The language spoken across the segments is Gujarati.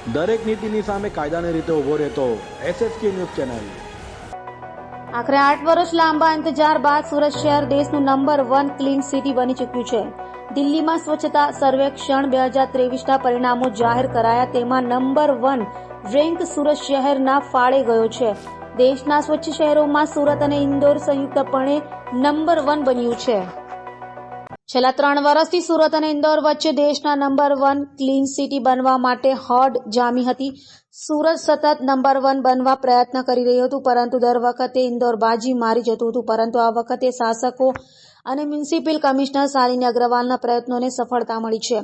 દરેક નીતિની સામે કાયદાની રીતે ઊભો રહેતો SSK ન્યૂઝ ચેનલ। આખરે 8 વર્ષ લાંબા ઇંતજાર બાદ સુરત શહેર દેશનું નંબર 1 ક્લીન સિટી બની ચૂક્યું છે। દિલ્હીમાં સ્વચ્છતા સર્વેક્ષણ 2023ના પરિણામો જાહેર કરાયા, તેમાં નંબર 1 રેન્ક સુરત શહેરના ફાળે ગયો છે। દેશના સ્વચ્છ શહેરોમાં સુરત અને ઇન્દોર સંયુક્તપણે નંબર 1 બન્યું છે। છેલ્લા 3 વર્ષથી સુરત અને ઇન્દોર વચ્ચે દેશના નંબર 1 ક્લીન સિટી બનવા માટે હોડ જામી હતી। સુરત સતત નંબર 1 બનવા પ્રયત્ન કરી રહ્યું હતું, પરંતુ દર વખતે ઇન્દોર બાજી મારી જતું હતું। પરંતુ આ વખતે શાસકો અને મ્યુનિસિપલ કમિશનર શાલિની અગ્રવાલના પ્રયત્નોને સફળતા મળી છે।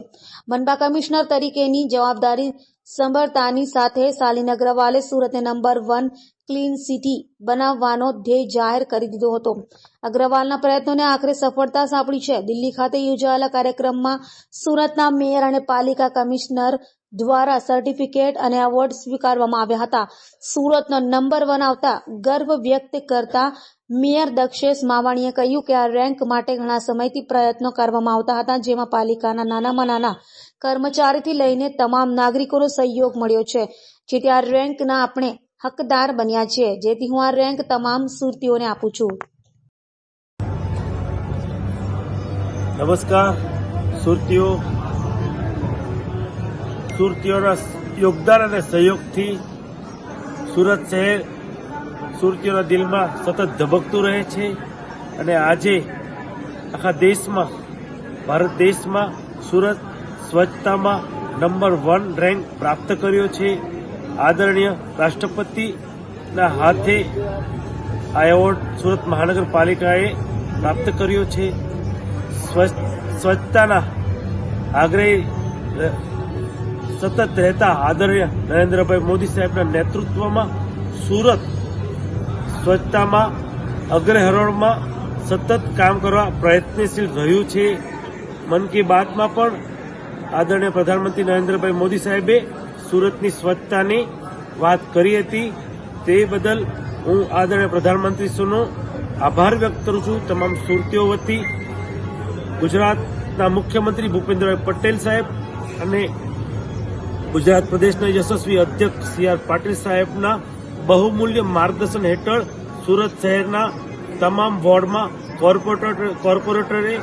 મનપા કમિશનર તરીકેની જવાબદારી સંભાળતાની સાથે શાલિની અગ્રવાલે સુરતને નંબર 1 ક્લીન સિટી બનાવવાનો ધ્યેય જાહેર કરી દીધો હતો। અગ્રવાલના પ્રયત્નોને આખરે સફળતા સાંપડી છે। દિલ્હી ખાતે યોજાયેલા કાર્યક્રમમાં સુરતના મેયર અને પાલિકા કમિશનર દ્વારા સર્ટિફિકેટ અને એવોર્ડ સ્વીકારવામાં આવ્યા હતા। સુરતનો નંબર 1 આવતા ગર્વ વ્યક્ત કરતા મેયર દક્ષેશ માવાણીએ કહ્યું કે આ રેન્ક માટે ઘણા સમયથી પ્રયત્નો કરવામાં આવતા હતા, જેમાં પાલિકાના નાનામાં નાના કર્મચારીથી લઈને તમામ નાગરિકોનો સહયોગ મળ્યો છે, જેથી આ રેન્કના આપણે હકદાર બન્યા છીએ, જેથી હું આ રેન્ક તમામ સુરતીઓને આપું છું। નમસ્કાર સુરતીઓના યોગદાન અને સહયોગથી સુરત શહેર સુરતીઓના દિલમાં સતત ધબકતું રહે છે અને આજે આખા દેશમાં, ભારત દેશમાં સુરત સ્વચ્છતામાં નંબર 1 રેન્ક પ્રાપ્ત કર્યો છે। આદરણીય રાષ્ટ્રપતિના હાથે આ એવોર્ડ સુરત મહાનગરપાલિકાએ પ્રાપ્ત કર્યો છે। સ્વચ્છતાના આગ્રહી સતત રહેતા આદરણીય નરેન્દ્રભાઈ મોદી સાહેબના નેતૃત્વમાં સુરત સ્વચ્છતામાં અગ્રહરોળમાં સતત કામ કરવા પ્રયત્નશીલ રહ્યું છે। મન કી બાતમાં પણ આદરણીય પ્રધાનમંત્રી નરેન્દ્રભાઈ મોદી સાહેબે સુરતની સ્વચ્છતાની વાત કરી હતી। તે બદલ હું આદરણીય પ્રધાનમંત્રીશ્રીનો આભાર વ્યક્ત કરું છું। તમામ સુરતીઓ વતી ગુજરાતના મુખ્યમંત્રી ભૂપેન્દ્રભાઈ પટેલ સાહેબ અને ગુજરાત પ્રદેશના યશસ્વી અધ્યક્ષ CR પાટીલ સાહેબના બહુમૂલ્ય માર્ગદર્શન હેઠળ સુરત શહેરના તમામ વોર્ડમાં કોર્પોરેટરે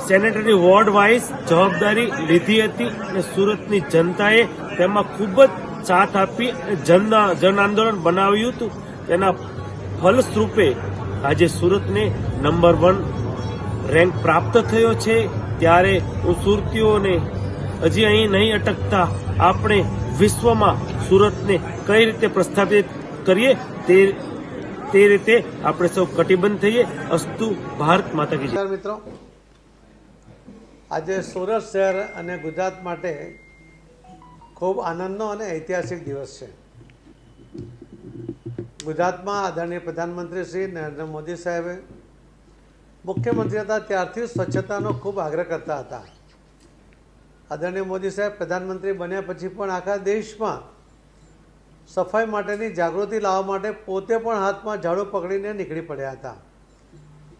સેનેટરી વોર્ડ વાઇઝ જવાબદારી લીધી હતી અને સુરતની જનતાએ તેમાં ખૂબ જ સાથ આપી જન આંદોલન બનાવ્યું હતું। તેના ફલસ્વરૂપે આજે સુરતને નંબર 1 રેન્ક પ્રાપ્ત થયો છે। ત્યારે હું સુરતીઓને હજી અહીં નહીં અટકતા આપણે વિશ્વમાં સુરતને કઈ રીતે પ્રસ્થાપિત કરીએ તે રીતે આપણે સૌ કટિબદ્ધ થઈએ। અસ્તુ ભારત માતા કી જય। મિત્રો, આજે સુરત શહેર અને ગુજરાત માટે ખૂબ આનંદનો અને ઐતિહાસિક દિવસ છે। ગુજરાતમાં આદરણીય પ્રધાનમંત્રી શ્રી નરેન્દ્ર મોદી સાહેબે મુખ્યમંત્રી હતા ત્યારથી સ્વચ્છતાનો ખૂબ આગ્રહ કરતા હતા। આદરણીય મોદી સાહેબ પ્રધાનમંત્રી બન્યા પછી પણ આખા દેશમાં સફાઈ માટેની જાગૃતિ લાવવા માટે પોતે પણ હાથમાં ઝાડુ પકડીને નીકળી પડ્યા હતા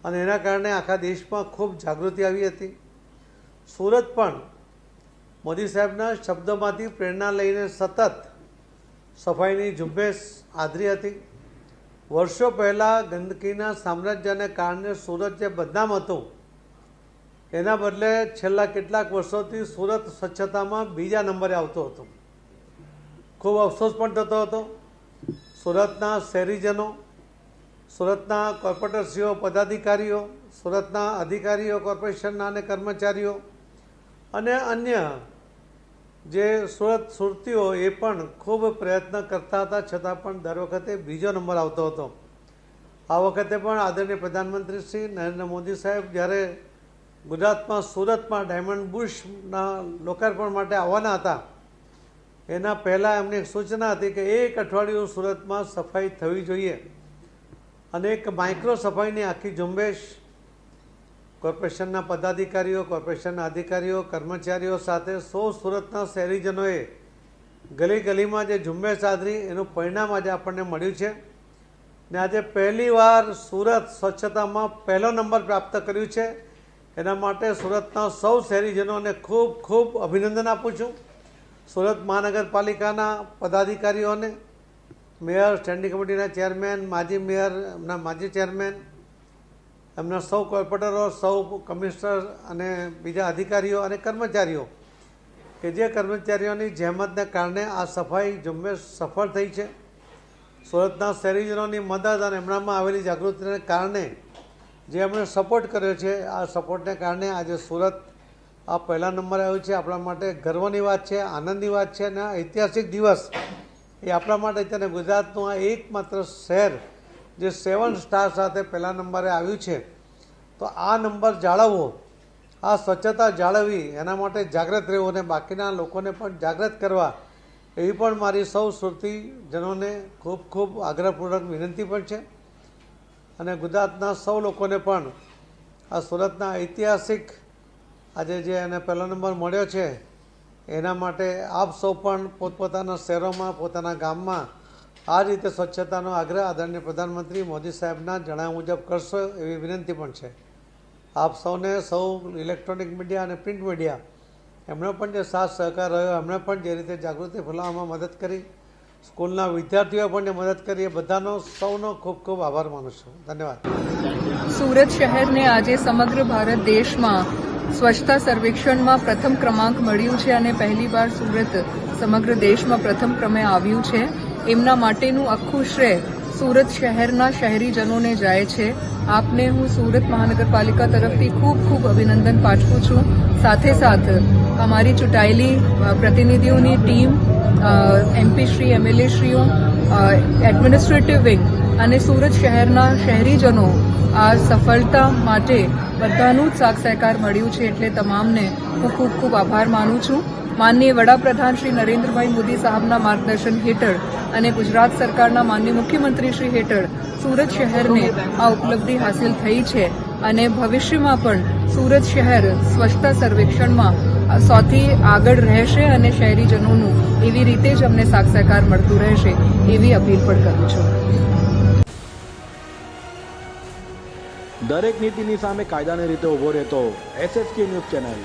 અને એના કારણે આખા દેશમાં ખૂબ જાગૃતિ આવી હતી। સુરત પણ મોદી સાહેબના શબ્દોમાંથી પ્રેરણા લઈને સતત સફાઈની ઝુંબેશ આદરી હતી। વર્ષો પહેલાં ગંદકીના સામ્રાજ્યને કારણે સુરત જે બદનામ હતું, એના બદલે છેલ્લા કેટલાક વર્ષોથી સુરત સ્વચ્છતામાં બીજા નંબરે આવતો હતો। ખૂબ અફસોસ પણ થતો હતો। સુરતના શહેરીજનો, સુરતના કોર્પોરેટરશ્રીઓ, પદાધિકારીઓ, સુરતના અધિકારીઓ, કોર્પોરેશનના અને કર્મચારીઓ અને અન્ય જે સુરતીઓ એ પણ ખૂબ પ્રયત્ન કરતા હતા, છતાં પણ દર વખતે બીજો નંબર આવતો હતો। આ વખતે પણ આદરણીય પ્રધાનમંત્રી શ્રી નરેન્દ્ર મોદી સાહેબ જ્યારે ગુજરાતમાં સુરતમાં ડાયમંડ બુશના લોકાર્પણ માટે આવવાના હતા, એના પહેલાં એમની એક સૂચના હતી કે 1 અઠવાડિયું સુરતમાં સફાઈ થવી જોઈએ અને એક માઇક્રો સફાઈની આખી ઝુંબેશ કોર્પોરેશનના પદાધિકારીઓ, કોર્પોરેશનના અધિકારીઓ, કર્મચારીઓ સાથે સુરતના શહેરીજનોએ ગલી ગલીમાં જે ઝુંબેશ આદરી, એનું પરિણામ આજે આપણને મળ્યું છે ને આજે પહેલીવાર સુરત સ્વચ્છતામાં પહેલો નંબર પ્રાપ્ત કર્યું છે। એના માટે સુરતના સૌ શહેરીજનોને ખૂબ ખૂબ અભિનંદન આપું છું. સુરત મહાનગરપાલિકાના પદાધિકારીઓને, મેયર, સ્ટેન્ડિંગ કમિટીના ચેરમેન, માજી મેયર, એમના માજી ચેરમેન, એમના સૌ કોર્પોરેટરો, સૌ કમિશનર અને બીજા અધિકારીઓ અને કર્મચારીઓ કે જે કર્મચારીઓની જહેમતને કારણે આ સફાઈ ઝુંબેશ સફળ થઈ છે. સુરતના શહેરીજનોની મદદ અને એમનામાં આવેલી જાગૃતિને કારણે જે એમણે સપોર્ટ કર્યો છે, આ સપોર્ટને કારણે આજે સુરત આ પહેલા નંબરે આવ્યું છે. આપણા માટે ગર્વની વાત છે, આનંદની વાત છે અને આ ઐતિહાસિક દિવસ એ આપણા માટે અત્યારે ગુજરાતનું આ એકમાત્ર શહેર જે 7 સ્ટાર સાથે પહેલા નંબરે આવ્યું છે. તો આ નંબર જાળવવો, આ સ્વચ્છતા જાળવવી, એના માટે જાગૃત રહેવું અને બાકીના લોકોને પણ જાગૃત કરવા એવી પણ મારી સૌ સુરતીજનોને ખૂબ ખૂબ આગ્રહપૂર્વક વિનંતી પણ છે. અને ગુજરાતના સૌ લોકોને પણ આ સુરતના ઐતિહાસિક આજે જે એને પહેલો નંબર મળ્યો છે એના માટે આપ સૌ પણ પોતપોતાના શહેરોમાં, પોતાના ગામમાં આ રીતે સ્વચ્છતાનો આગ્રહ આદરણીય પ્રધાનમંત્રી મોદી સાહેબના જણાવ્યા મુજબ કરશો એવી વિનંતી પણ છે. આપ સૌને, સૌ ઇલેક્ટ્રોનિક મીડિયા અને પ્રિન્ટ મીડિયા એમણે પણ જે સાથ સહકાર રહ્યો, એમણે પણ જે રીતે જાગૃતિ ફેલાવવામાં મદદ કરી, સ્કૂલના વિદ્યાર્થીઓએ પણ જે મદદ કરી, એ બધાનો સૌનો ખૂબ ખૂબ આભાર માનું છું. ધન્યવાદ. સુરત શહેરને આજે સમગ્ર ભારત દેશમાં સ્વચ્છતા સર્વેક્ષણમાં પ્રથમ ક્રમાંક મળ્યું છે અને પહેલીવાર સુરત સમગ્ર દેશમાં પ્રથમ ક્રમે આવ્યું છે. એમના માટેનું આખું શ્રેય સુરત શહેરના શહેરીજનોને જાય છે. આપને હું સુરત મહાનગરપાલિકા તરફથી ખૂબ ખૂબ અભિનંદન પાઠવું છું. સાથે સાથ અમારી ચૂંટાયેલી પ્રતિનિધિઓની ટીમ, MP શ્રી, MLA શ્રીઓ, એડમિનિસ્ટ્રેટિવ વિંગ અને સુરત શહેરના શહેરીજનો આ સફળતા માટે બધાનું જ સાથ સહકાર મળ્યું છે, એટલે તમામને હું ખૂબ ખૂબ આભાર માનું છું. માનનીય વડાપ્રધાન શ્રી નરેન્દ્રભાઈ મોદી સાહેબના માર્ગદર્શન હેઠળ અને ગુજરાત સરકારના માનનીય મુખ્યમંત્રી શ્રી હેઠળ સુરત શહેરને આ ઉપલબ્ધિ હાંસિલ થઈ છે અને ભવિષ્યમાં પણ સુરત શહેર સ્વચ્છતા સર્વેક્ષણમાં સૌથી આગળ રહેશે અને શહેરીજનોનું એવી રીતે જ અમને સાથ સહકાર મળતું રહેશે એવી અપીલ પણ કરું છું. દરેક નીતિની સામે કાયદાની રીતે ઊભો રહેતો SSK ન્યૂઝ ચેનલ